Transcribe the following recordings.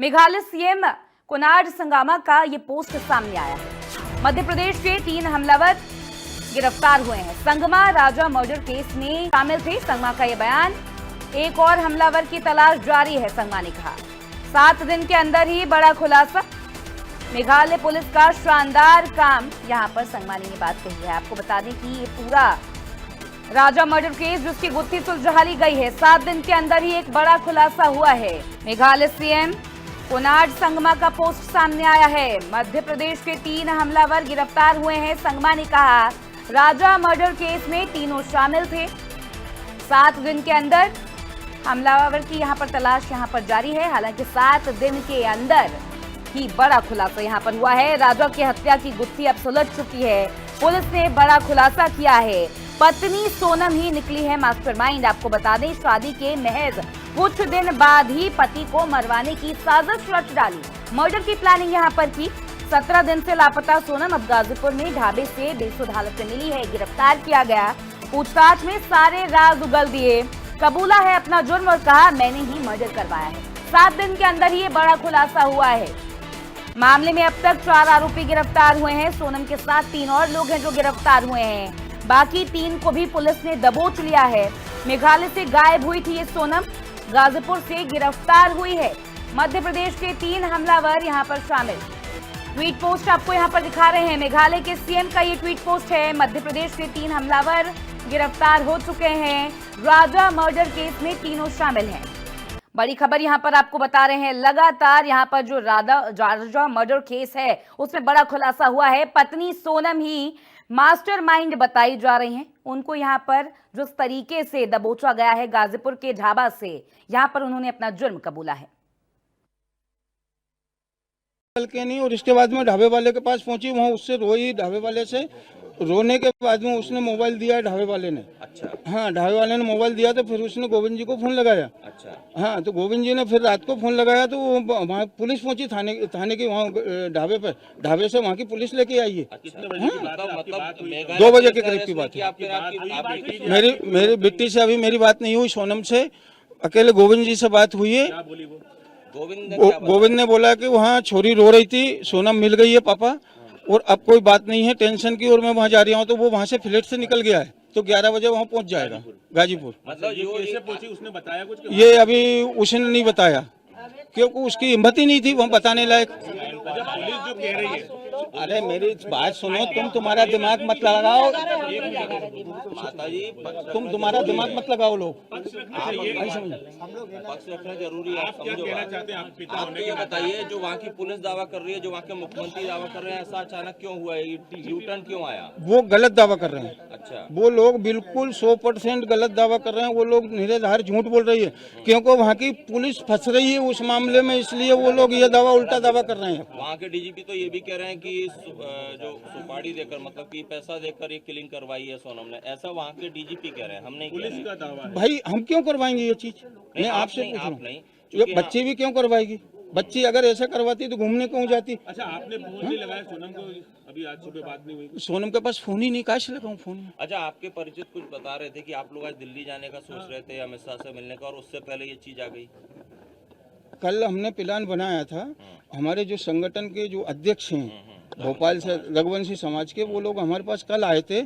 Meghalaya CM Konrad Sangma का ये post सामने आया है। मध्य प्रदेश के 3 हमलावर गिरफ्तार हुए हैं। संगमा राजा मर्डर केस में शामिल थे। संगमा का ये बयान, एक और हमलावर की तलाश जारी है, संगमा ने कहा। 7 दिन के अंदर ही बड़ा खुलासा। मेघालय पुलिस का शानदार काम, यहां पर संगमा ने ये बात कही है। आपको बता दें कि ये पूरा राजा मर्डर केस जिसकी गुत्थी सुलझा ली गई है, 7 दिन के अंदर ही एक बड़ा खुलासा हुआ है। मेघालय सीएम कोनार्ड संगमा का पोस्ट सामने आया है। मध्य प्रदेश के 3 हमलावर गिरफ्तार हुए हैं। संगमा ने कहा, राजा मर्डर केस में तीनों शामिल थे। 7 दिन के अंदर हमलावर की यहां पर तलाश यहां पर जारी है। हालांकि 7 दिन के अंदर ही बड़ा खुलासा यहां पर हुआ है। राजा की हत्या की गुत्थी अब सुलझ चुकी है। पुलिस ने बड़ा खुलासा किया है। पत्नी सोनम ही निकली है मास्टरमाइंड। आपको बता दें, शादी के महज कुछ दिन बाद ही पति को मरवाने की साजिश रच डाली। मर्डर की प्लानिंग यहां पर की। 17 दिन से लापता सोनम अब गाजीपुर में ढाबे से बेसुध हालत में मिली है। गिरफ्तार किया गया। पूछताछ में सारे राज उगल दिए। कबूला है अपना जुर्म और कहा, मैंने ही मर्डर करवाया है। 7 दिन के अंदर ही ये बड़ा खुलासा हुआ है। मामले में अब तक 4 आरोपी गिरफ्तार हुए हैं। सोनम के साथ 3 और लोग हैं जो गिरफ्तार हुए हैं। बाकी 3 को भी पुलिस ने दबोच लिया है। मेघालय से गायब हुई थी ये सोनम, गाजीपुर से गिरफ्तार हुई है। मध्य प्रदेश के 3 हमलावर यहां पर शामिल। ट्वीट पोस्ट आपको यहां पर दिखा रहे हैं। मेघालय के सीएम का ये ट्वीट पोस्ट है। मध्य प्रदेश के 3 हमलावर गिरफ्तार हो चुके हैं। राजा मर्डर केस में तीनों शामिल हैं। बड़ी खबर यहां पर आपको बता रहे हैं। लगातार यहां पर जो राजा मर्डर केस है उसमें बड़ा खुलासा हुआ है। पत्नी सोनम ही मास्टरमाइंड बताई जा रही हैं। उनको यहां पर जिस तरीके से दबोचा गया है गाजीपुर के ढाबा से, यहां पर उन्होंने अपना जुर्म कबूला है। कल के नहीं, और इसके बाद में ढाबे वाले के पास पहुंची, वहाँ उससे रोई। ढाबे वाले से रोने के बाद में उसने मोबाइल दिया ढाबे वाले ने। अच्छा। हाँ, ढाबे वाले ने मोबाइल दिया तो फिर उसने गोविंद जी को फोन लगाया। अच्छा। हाँ, तो गोविंद जी ने फिर रात को फोन लगाया तो वहाँ पुलिस पहुंची थाने की, वहाँ ढाबे पे। ढाबे से वहाँ की पुलिस लेके आई है। कितने बजे की बात है? मतलब 2 बजे के करीब की बात है। मेरी बिट्टी से अभी मेरी बात नहीं हुई। सोनम से अकेले गोविंद जी से बात हुई है। गोविंद ने बोला कि वहाँ छोरी रो रही थी, सोनम मिल गई है पापा, और अब कोई बात नहीं है टेंशन की, और मैं वहाँ जा रही हूँ। तो वो वहाँ से फ्लैट से निकल गया है, तो 11 बजे वहाँ पहुँच जाएगा गाजीपुर। मतलब ये कैसे पहुंची, उसने बताया कुछ? ये अभी उसने नहीं बताया, क्योंकि उसकी हिम्मत ही नहीं थी वहाँ बताने लायक। पुलिस जो कह रही है, अरे मेरी बात सुनो, तुम्हारा दिमाग मत लगाओ माताजी, तुम्हारा दिमाग मत लगाओ लोग। पक्ष रखना जरूरी है। आप क्या कहना चाहते हैं? आप पिता होने के, बताइए, जो वहाँ की पुलिस दावा कर रही है, जो वहाँ के मुख्यमंत्री दावा कर रहे हैं, ऐसा अचानक क्यों हुआ है? यू टर्न क्यों आया? वो गलत दावा कर रहे हैं। अच्छा। वो लोग बिल्कुल 100% गलत दावा कर रहे हैं। वो लोग निराधार झूठ बोल रही है, क्योंकि वहाँ की पुलिस फंस रही है उस मामले में, इसलिए वो लोग ये दावा उल्टा दावा कर रहे हैं। वहाँ के डीजीपी तो ये भी कह रहे हैं कि जो सुपारी देकर, मतलब कि पैसा देकर ये किलिंग करवाई है सोनम ने, ऐसा वहाँ के डीजीपी कह रहे हैं। हम नहीं, पुलिस का दावा है। भाई हम क्यों करवाएंगे ये चीज? मैं आपसे पूछ रहा हूँ, ये बच्ची भी क्यों करवाएगी? बच्ची अगर ऐसा करवाती तो घूमने क्यों जाती? अच्छा, आपने फोन नहीं लगाया सोनम को? अभी आज सुबह बात नहीं हुई? सोनम के पास फोन ही नहीं, काश लगाऊं फोन। अच्छा, आपके परिचित कुछ बता रहे थे कि आप लोग आज दिल्ली जाने का सोच रहे थे, अमित शाह से मिलने का, और उससे पहले ये चीज आ गई। कल हमने प्लान बनाया था। हमारे जो संगठन के जो अध्यक्ष हैं भोपाल से, रघुवंशी समाज के, वो लोग हमारे पास कल आए थे।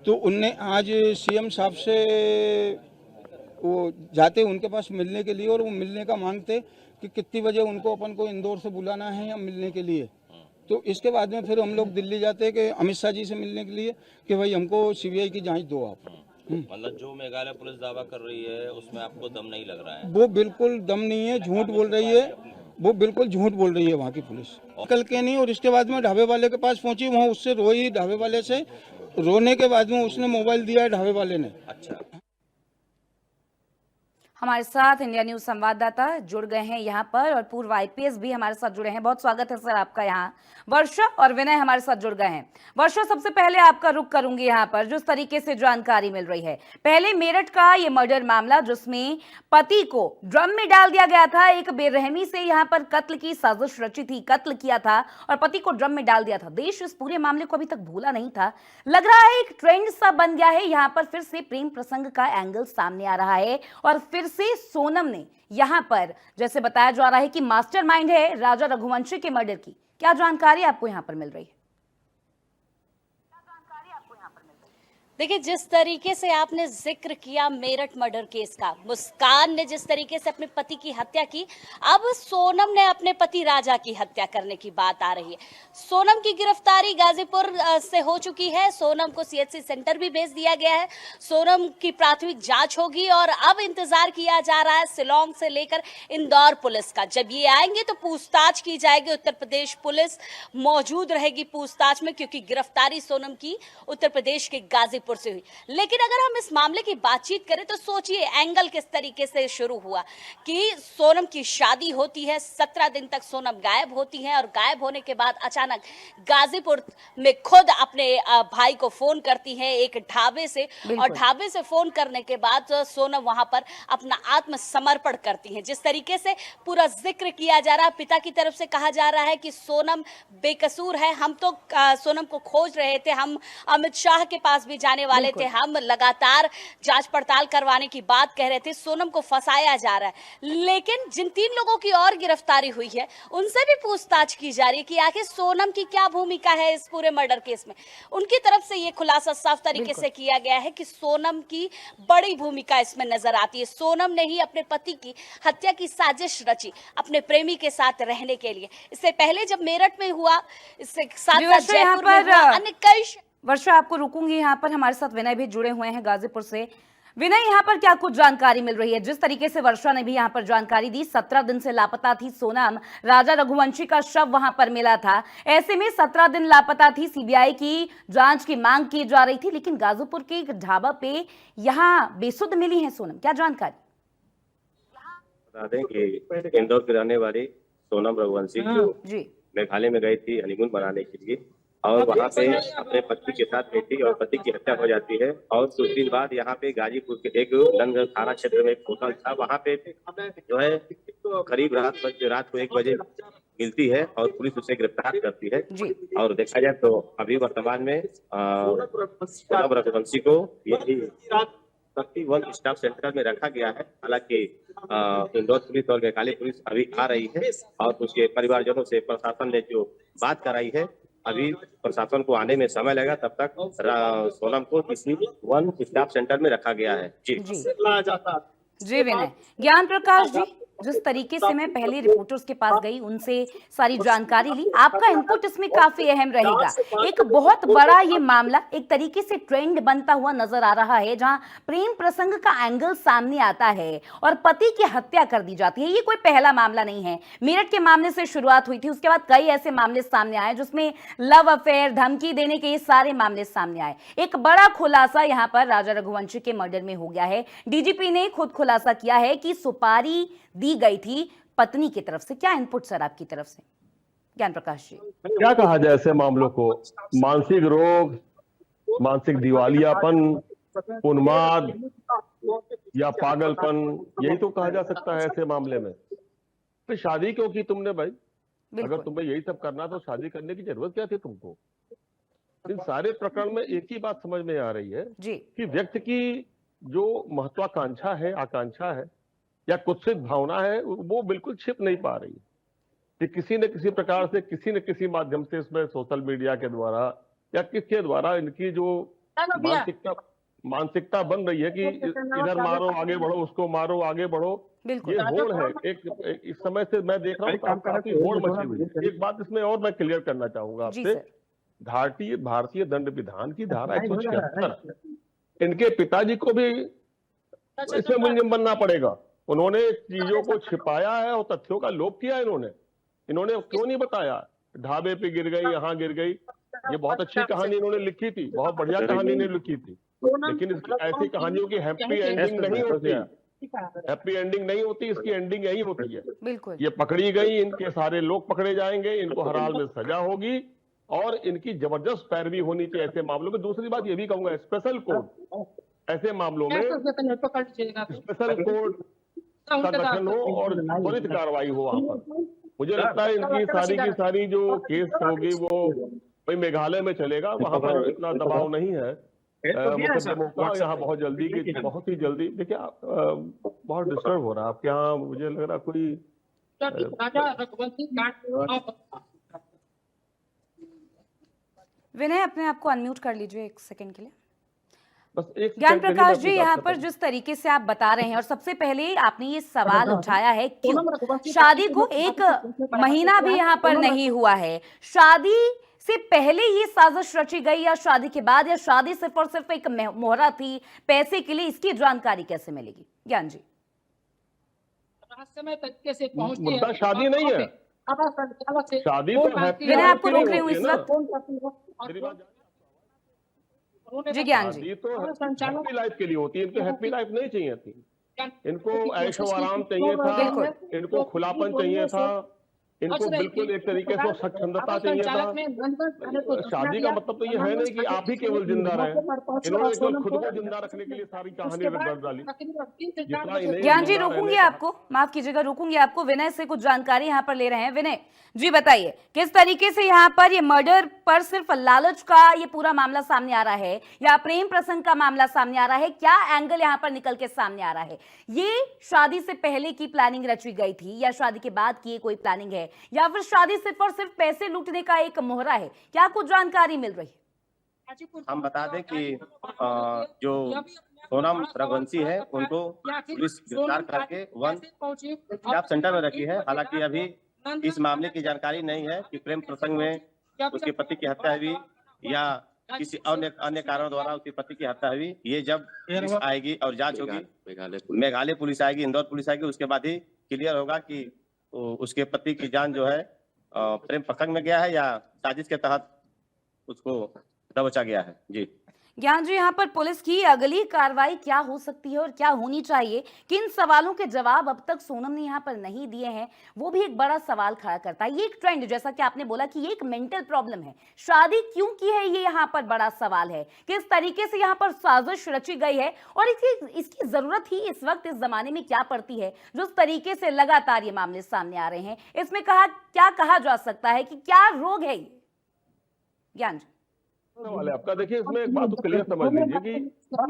तो उनने आज सीएम साहब से वो जाते उनके पास मिलने के लिए, और वो मिलने का मांगते कि कितनी बजे उनको अपन को इंदौर से बुलाना है या मिलने के लिए। तो इसके बाद में फिर हम लोग दिल्ली जाते कि अमित शाह जी से मिलने के लिए कि भाई हमको सीबीआई की जांच दो आप। मतलब जो मेघालय पुलिस दावा कर रही है उसमें आपको दम नहीं लग रहा है? वो बिल्कुल दम नहीं है, झूठ बोल रही है। वो बिल्कुल झूठ बोल रही है वहाँ की पुलिस। कल के नहीं, और इसके बाद में ढाबे वाले के पास पहुंची, वहाँ उससे रोई। ढाबे वाले से रोने के बाद में उसने मोबाइल दिया ढाबे वाले ने। अच्छा। हमारे साथ इंडिया न्यूज संवाददाता जुड़ गए हैं यहाँ पर, और पूर्व आईपीएस भी हमारे साथ जुड़े हैं। बहुत स्वागत है सर आपका यहाँ। वर्षा और विनय हमारे साथ जुड़ गए हैं। वर्षा, सबसे पहले आपका रुख करूंगी यहाँ पर, जिस तरीके से जानकारी मिल रही है। पहले मेरठ का ये मर्डर मामला, जिसमें पति को ड्रम में डाल दिया गया था, एक बेरहमी से यहाँ पर कत्ल की साजिश रची थी, कत्ल किया था और पति को ड्रम में डाल दिया था। देश इस पूरे मामले को अभी तक भूला नहीं था। लग रहा है एक ट्रेंड सा बन गया है। यहाँ पर फिर से प्रेम प्रसंग का एंगल सामने आ रहा है, और फिर से सोनम ने यहाँ पर जैसे बताया जा रहा है कि मास्टरमाइंड है राजा रघुवंशी के मर्डर की। क्या जानकारी आपको यहाँ पर मिल रही है? देखिए, जिस तरीके से आपने जिक्र किया मेरठ मर्डर केस का, मुस्कान ने जिस तरीके से अपने पति की हत्या की, अब सोनम ने अपने पति राजा की हत्या करने की बात आ रही है। सोनम की गिरफ्तारी गाजीपुर से हो चुकी है। सोनम को सीएचसी सेंटर भी भेज दिया गया है। सोनम की प्राथमिक जांच होगी और अब इंतजार किया जा रहा है शिलांग से लेकर इंदौर पुलिस का। जब ये आएंगे तो पूछताछ की जाएगी। उत्तर प्रदेश पुलिस मौजूद रहेगी पूछताछ में, क्योंकि गिरफ्तारी सोनम की उत्तर प्रदेश के गाजीपुर से हुई। लेकिन अगर हम इस मामले की बातचीत करें तो सोचिए एंगल किस तरीके से शुरू हुआ कि सोनम की शादी होती है, 17 दिन तक सोनम गायब होती है और गायब होने के बाद अचानक गाजीपुर में खुद अपने भाई को फोन करती है एक ढाबे से, और ढाबे से फोन करने के बाद सोनम वहां पर अपना आत्मसमर्पण करती है। जिस तरीके से पूरा जिक्र किया जा रहा है, पिता की तरफ से कहा जा रहा है कि सोनम बेकसूर है, हम तो सोनम को खोज रहे थे, हम अमित शाह के पास भी जाने वाले थे, हम लगातार जांच पड़ताल करवाने की बात कह रहे थे, सोनम को फंसाया जा रहा है। लेकिन जिन 3 लोगों की और गिरफ्तारी हुई है उनसे भी पूछताछ की जा रही है कि आखिर सोनम की क्या भूमिका है इस पूरे मर्डर केस में। उनकी तरफ से ये खुलासा साफ तरीके से किया गया है कि सोनम की बड़ी भूमिका इसमें नजर आती है। सोनम ने ही अपने पति की हत्या की साजिश रची अपने प्रेमी के साथ रहने के लिए। इससे पहले जब मेरठ में हुआ, इससे साथ साथ जयपुर में हुआ, अन्य कई। वर्षा, आपको रुकूंगी यहाँ पर। हमारे साथ विनय भी जुड़े हुए हैं गाजीपुर से। विनय, यहाँ पर क्या कुछ जानकारी मिल रही है? जिस तरीके से वर्षा ने भी यहाँ पर जानकारी दी, 17 दिन से लापता थी सोनम, राजा रघुवंशी का शव वहां पर मिला था। ऐसे में 17 दिन लापता थी, सीबीआई की जांच की मांग की जा रही थी, लेकिन गाजीपुर के एक ढाबा पे यहाँ बेसुध मिली है सोनम। क्या जानकारी? बता दें कि इंदौर की रहने वाली सोनम रघुवंशी जी मेघालय में गई थी हनीमून मनाने के लिए, और वहाँ पे अपने पति के साथ गई थी और पति की हत्या हो जाती है। और कुछ दिन बाद यहाँ पे गाजीपुर के एक नंदगढ़ थाना क्षेत्र में एक होटल था, वहाँ पे जो है करीब रात को 1 बजे मिलती है और पुलिस उसे गिरफ्तार करती है। और देखा जाए तो अभी वर्तमान में सोनम रघुवंशी को यही 31 स्टाफ सेंटर में रखा गया है। हालांकि इंदौर पुलिस और मेघालय पुलिस अभी आ रही है और उसके परिवारजनों से प्रशासन ने जो बात कराई है, अभी प्रशासन को आने में समय लगा, तब तक सोनम को किसी 1 स्टाफ सेंटर में रखा गया है। जी विनय। ज्ञान प्रकाश जी, जिस तरीके से मैं पहले रिपोर्टर्स के पास गई, उनसे सारी जानकारी ली, आपका इनपुट इसमें काफी अहम रहेगा। एक बहुत बड़ा ये मामला एक तरीके से ट्रेंड बनता हुआ नजर आ रहा है, जहां प्रेम प्रसंग का एंगल सामने आता है और पति की हत्या कर दी जाती है। ये कोई पहला मामला नहीं है। मेरठ के मामले से शुरुआत हुई थी, उसके बाद कई ऐसे मामले सामने आए जिसमें लव अफेयर, धमकी देने के ये सारे मामले सामने आए। एक बड़ा खुलासा यहाँ पर राजा रघुवंशी के मर्डर में हो गया है। डीजीपी ने खुद खुलासा किया है कि सुपारी दी गई थी पत्नी की तरफ से। क्या इनपुट सर आपकी तरफ से? ज्ञान प्रकाश जी, क्या कहा जाए ऐसे मामलों को? मानसिक रोग, मानसिक दिवालियापन, उन्माद या पागलपन, यही तो कहा जा सकता है ऐसे मामले में। तो शादी क्यों की तुमने भाई? अगर तुम्हें यही सब करना तो शादी करने की जरूरत क्या थी तुमको? इन सारे प्रकरण में एक ही बात समझ में आ रही है कि व्यक्ति की जो महत्वाकांक्षा है, आकांक्षा है या कुत्सित भावना है, वो बिल्कुल छिप नहीं पा रही कि किसी न किसी प्रकार से, किसी न किसी माध्यम से, इसमें सोशल मीडिया के द्वारा या किसके द्वारा इनकी जो मानसिकता बन रही है कि इधर मारो आगे बढ़ो, उसको मारो आगे बढ़ो, ये होड़ है। एक इस समय से मैं देख रहा हूँ काफी होड़ मची हुई है। एक बात इसमें और मैं क्लियर करना चाहूंगा आपसे, भारतीय दंड विधान की धारा 176, इनके पिताजी को भी इसमें मुलजिम बनना पड़ेगा। उन्होंने चीजों को छिपाया है और तथ्यों का लोप किया है। इन्होंने क्यों नहीं बताया? ढाबे पे गिर गई, यहाँ गिर गई, ये बहुत अच्छी कहानी इन्होंने लिखी थी, बहुत बढ़िया कहानी ने लिखी थी, लेकिन ऐसी कहानियों की हैप्पी एंडिंग नहीं होती है। हैप्पी एंडिंग नहीं होती, इसकी एंडिंग यही होती है। बिल्कुल। ये पकड़ी गई, इनके सारे लोग पकड़े जाएंगे, इनको हर हाल में सजा होगी और इनकी जबरदस्त पैरवी होनी चाहिए ऐसे मामलों में। दूसरी बात ये भी कहूंगा, स्पेशल कोर्ट ऐसे मामलों में स्पेशल कोर्ट का गठन हो और त्वरित कार्रवाई हो वहां पर। मुझे लगता है इनकी सारी की सारी जो केस होगी वो भाई मेघालय में चलेगा, वहां पर इतना दबाव नहीं है। मुकदमों का यहाँ बहुत ही जल्दी देखिए बहुत डिस्टर्ब हो रहा है आपके यहाँ, मुझे लग रहा कोई विनय, अपने आप को अनम्यूट कर लीजिए एक सेकंड के लिए। बस एक ज्ञान सेकंड के लिए प्रकाश मैं जी, अपनी यहाँ बात पर खत्म- जिस तरीके से आप बता रहे हैं, और सबसे पहले आपने ये सवाल उठाया है क्यों शादी को 1 महीना भी यहाँ पर नहीं हुआ है, शादी से पहले ये साजिश रची गई या शादी के बाद, या शादी सिर्फ और सिर्फ एक मोहरा थी पैसे के लिए, इसकी जानकारी कैसे मिलेगी? ज्ञान जी, रहस्यमय तरीके से पहुंचती मुद्दा है। शादी नहीं है, शादी तो हैप्पी विनय, लाइफ आपको के लिए रोक रही हूँ होती इस है ना। वक्त। मेरी बात जी ज्ञान जी, शादी तो हैप्पी लाइफ के लिए होती है, इनको हैप्पी लाइफ नहीं चाहिए थी, इनको ऐशो आराम चाहिए था, बिल्कुल। इनको खुलापन चाहिए था, इनको बिल्कुल एक तरीके से स्वच्छंदता चाहिए था। शादी का मतलब तो ये है नहीं कि आप ही केवल जिंदा रहे, इन्होंने केवल खुद को जिंदा रखने के लिए सारी कहानी रट डाली। जितना इन्हें ज्ञान जी जिंदा रोकूंगी रहने का- आपको, माफ कीजिएगा, रोकूंगी आपको। विनय से कुछ जानकारी यहाँ पर ले रहे हैं। विनय जी बताइए, किस तरीके से यहाँ पर ये मर्डर पर सिर्फ लालच का ये पूरा मामला सामने आ रहा है, या प्रेम प्रसंग का मामला सामने आ रहा है? क्या एंगल यहाँ पर निकल के सामने आ रहा है? ये शादी से पहले की प्लानिंग रची गई थी, या शादी के बाद की कोई प्लानिंग है, या फिर शादी सिर्फ और सिर्फ पैसे लूटने का एक मोहरा है? क्या कुछ जानकारी मिल रही है? हम बता दें कि जो सोनम रघुवंशी है उनको पुलिस गिरफ्तार करके वन स्टाफ सेंटर में रखी है। हालांकि अभी इस मामले की जानकारी नहीं है कि प्रेम प्रसंग में उसके पति की हत्या हुई या किसी अन्य कारणों द्वारा उसके पति की हत्या हुई। ये जब पुलिस आएगी और जांच होगी, मेघालय पुलिस आएगी, इंदौर पुलिस आएगी, उसके बाद ही क्लियर होगा कि उसके पति की जान जो है प्रेम प्रसंग में गया है या साजिश के तहत उसको दबोचा गया है। जी ज्ञान जी, यहाँ पर पुलिस की अगली कार्रवाई क्या हो सकती है और क्या होनी चाहिए? किन सवालों के जवाब अब तक सोनम ने यहाँ पर नहीं दिए हैं, वो भी एक बड़ा सवाल खड़ा करता है। ये एक ट्रेंड, जैसा कि आपने बोला कि ये एक मेंटल प्रॉब्लम है, शादी क्यों की है, ये यहाँ पर बड़ा सवाल है। किस तरीके से यहाँ पर साजिश रची गई है, और इसकी जरूरत ही इस वक्त इस जमाने में क्या पड़ती है, जो इस तरीके से लगातार ये मामले सामने आ रहे हैं? इसमें क्या कहा जा सकता है कि क्या रोग है ये? ज्ञान जी वाले आपका देखिए, इसमें एक बात तो क्लियर समझ लीजिए कि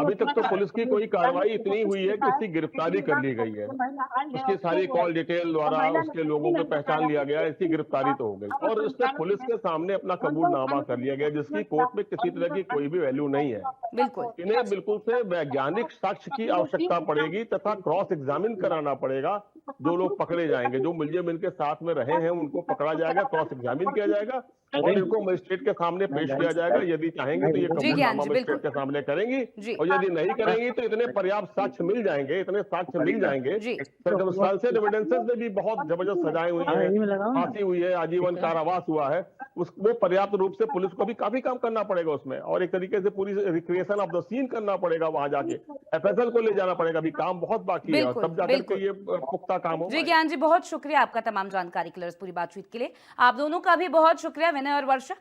अभी तक तो पुलिस की कोई कार्रवाई इतनी हुई है कि उसकी गिरफ्तारी कर ली गई है, उसकी सारी कॉल डिटेल द्वारा उसके लोगों को पहचान लिया गया, इसकी गिरफ्तारी तो हो गई, और उसने पुलिस के सामने अपना कबूलनामा कर लिया गया, जिसकी कोर्ट में किसी तरह की कोई भी वैल्यू नहीं है। बिल्कुल, इन्हें बिल्कुल से वैज्ञानिक साक्ष्य की आवश्यकता पड़ेगी तथा क्रॉस एग्जामिन कराना पड़ेगा। जो लोग पकड़े जाएंगे, जो मुलजिम इनके साथ में रहे हैं, उनको पकड़ा जाएगा, क्रॉस एग्जामिन किया जाएगा और इनको मजिस्ट्रेट के सामने पेश किया जाएगा। यदि चाहेंगे तो ये कबूलनामा मजिस्ट्रेट के सामने करेंगी, और यदि नहीं करेंगी तो इतने पर्याप्त साक्ष्य मिल जाएंगे, इतने साक्ष्य मिल जाएंगे। सर्कमस्टेंशियल एविडेंसेस में भी बहुत जबरदस्त सजाएं हुई हैं, फांसी हुई है, आजीवन कारावास हुआ है, वो पर्याप्त रूप से पुलिस को भी काफी काम करना पड़ेगा उसमें, और एक तरीके से पूरी रिक्रिएशन ऑफ द सीन करना पड़ेगा, वहां जाके एफएसएल को ले जाना पड़ेगा। अभी काम बहुत बाकी है, और तब जाकर के ये पुख्ता काम होगा। जी ज्ञान जी, बहुत शुक्रिया आपका तमाम जानकारी के लिए, इस पूरी बातचीत के लिए। आप दोनों का भी बहुत शुक्रिया, विनय और वर्षा।